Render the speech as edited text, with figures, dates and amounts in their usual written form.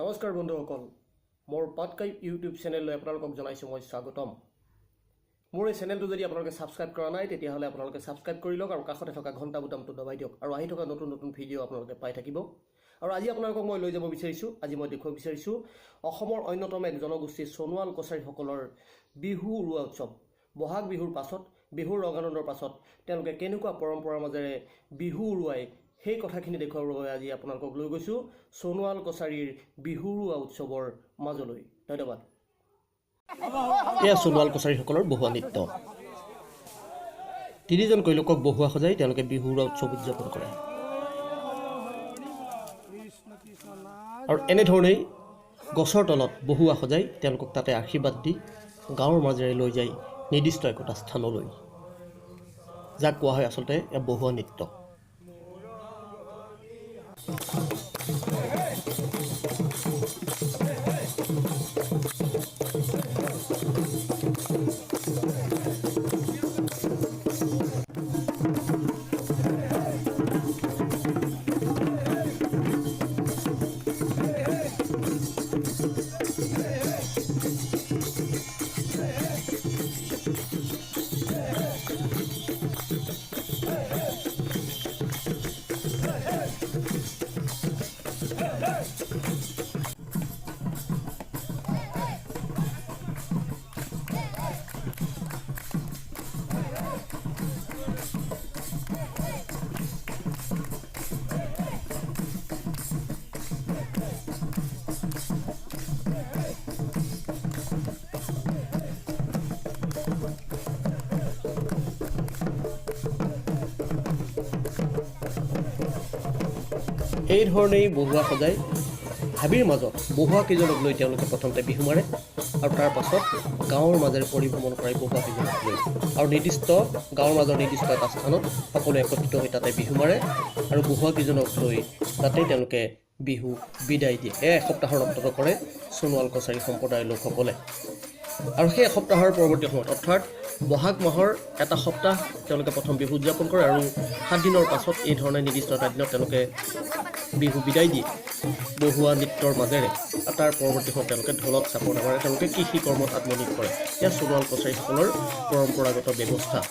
নমস্কাৰ বন্ধুসকল, মোৰ পডকাষ্ট ইউটিউব চেনেললৈ আপোনালোকক জনাইছোঁ মই স্বাগতম। মোৰ এই চেনেলটো যদি আপোনালোকে ছাবস্ক্ৰাইব কৰা নাই তেতিয়াহ'লে আপোনালোকে ছাবস্ক্ৰাইব কৰি লওক আৰু কাষতে থকা ঘণ্টা বুটামটো দবাই দিয়ক আৰু আহি থকা নতুন নতুন ভিডিঅ' আপোনালোকে পাই থাকিব। আৰু আজি আপোনালোকক মই লৈ যাব বিচাৰিছোঁ, আজি মই দেখুৱাব বিচাৰিছোঁ অসমৰ অন্যতম এক জনগোষ্ঠী sonowal কছাৰীসকলৰ বিহু উৰুৱা উৎসৱ। বহাগ বিহুৰ পাছত, বিহুৰ ৰঙানন্দৰ পাছত তেওঁলোকে কেনেকুৱা পৰম্পৰাৰ মাজেৰে বিহু উৰুৱাই সেই কথাখিনি দেখুৱাবৰ বাবে আজি আপোনালোকক লৈ গৈছোঁ sonowal কছাৰীৰ বিহু উৰুৱা উৎসৱৰ মাজলৈ। ধন্যবাদ। এয়া sonowal কছাৰীসকলৰ বহুৱা নৃত্য। তিনিজনকৈ লোকক বহুৱা সজাই তেওঁলোকে বিহু উৰুৱা উৎসৱ উদযাপন কৰে। আৰু এনেধৰণেই গছৰ তলত বহুৱা সজাই তেওঁলোকক তাতে আশীৰ্বাদ দি গাঁৱৰ মাজেৰে লৈ যায় নিৰ্দিষ্ট একোটা স্থানলৈ, যাক কোৱা হয় আচলতে বহুৱা নৃত্য। এই ধৰণেই বহুৱা সজাই হাবিৰ মাজত বহুৱা কেইজনক লৈ তেওঁলোকে প্ৰথমতে বিহু মাৰে আৰু তাৰ পাছত গাঁৱৰ মাজেৰে পৰিভ্ৰমণ কৰে বহুৱা কেইজনক লৈ আৰু নিৰ্দিষ্ট গাঁৱৰ মাজৰ নিৰ্দিষ্ট এটা স্থানত সকলোৱে একত্ৰিত হৈ তাতে বিহু মাৰে আৰু বহুৱা কেইজনক লৈ তাতেই তেওঁলোকে বিহু বিদায় দিয়ে। এসপ্তাহৰ ৰক্তত কৰে sonowal কছাৰী সম্প্ৰদায়ৰ লোকসকলে। আৰু সেই এসপ্তাহৰ পৰৱৰ্তী সময়ত অৰ্থাৎ বহাগ মাহৰ এটা সপ্তাহ তেওঁলোকে প্ৰথম বিহু উদযাপন কৰে আৰু 7 দিনৰ পাছত এই ধৰণে নিৰ্দিষ্ট এটা দিনত তেওঁলোকে বিহু বিদায় দিয়ে বহুৱা নৃত্যৰ মাজেৰে। তাৰ পৰৱৰ্তী সময়ত তেওঁলোকে ঢোলত চাপৰ মাৰে, তেওঁলোকে কৃষি কৰ্মত আত্মনিয়োগ কৰে। এয়া sonowal কছাৰীসকলৰ পৰম্পৰাগত ব্যৱস্থা।